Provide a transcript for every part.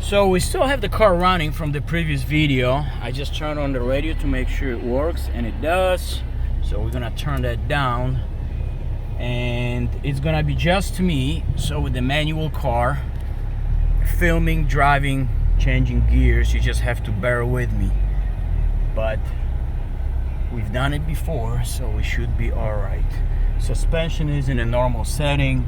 So we still have the car running from the previous video. I just turned on the radio to make sure it works, and it does. So we're gonna turn that down, and it's gonna be just me. So with the manual car, filming, driving, changing gears, you just have to bear with me. But we've done it before, so we should be all right. Suspension is in a normal setting.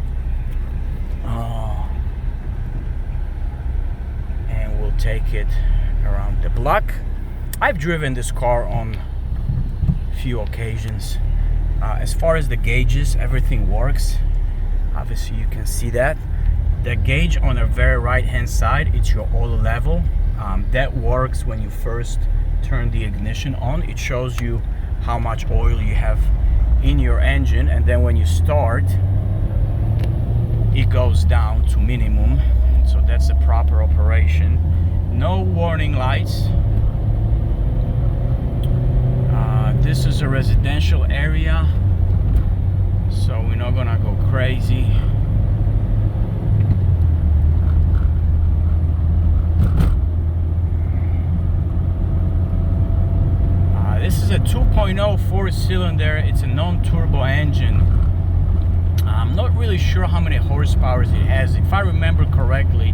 And we'll take it around the block. I've driven this car on a few occasions. As far as the gauges, everything works. Obviously you can see that. The gauge on the very right hand side, it's your oil level. That works when you first turn the ignition on. It shows you how much oil you have in your engine, and then when you start, it goes down to minimum. So that's the proper operation. No warning lights. This is a residential area, so we're not gonna go crazy. This is a 2.0 4-cylinder. It's a non-turbo engine. I'm not really sure how many horsepower it has. If I remember correctly,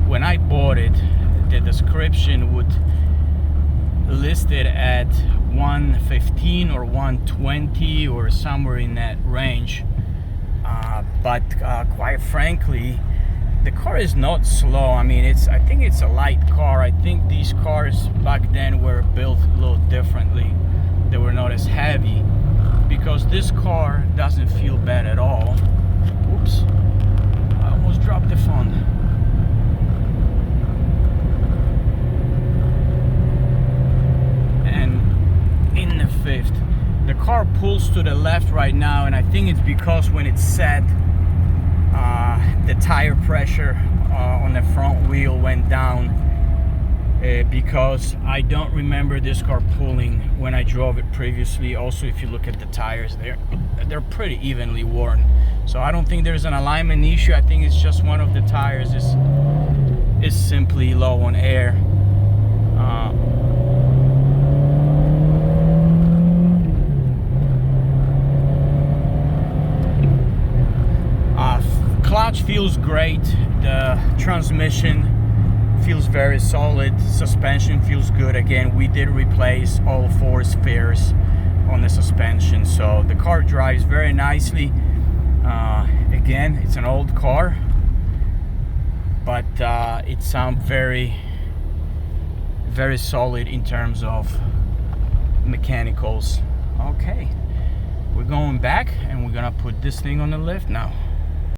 when I bought it, the description would list it at 115 or 120 or somewhere in that range. But quite frankly, the car is not slow. I mean, I think it's a light car. I think these cars back then were built a little differently. They were not as heavy, because this car doesn't feel bad at all. Oops, I almost dropped the phone. And in the fifth, the car pulls to the left right now, and I think it's because when it's set, the tire pressure on the front wheel went down, because I don't remember this car pulling when I drove it previously. Also, if you look at the tires, they're pretty evenly worn, so I don't think there's an alignment issue. I think it's just one of the tires is simply low on air. Clutch feels great. The transmission feels very solid. Suspension feels good. Again, we did replace all 4 spares on the suspension, so the car drives very nicely. Again, it's an old car, but it sounds very, very solid in terms of mechanicals. Okay, we're going back, and we're gonna put this thing on the lift now.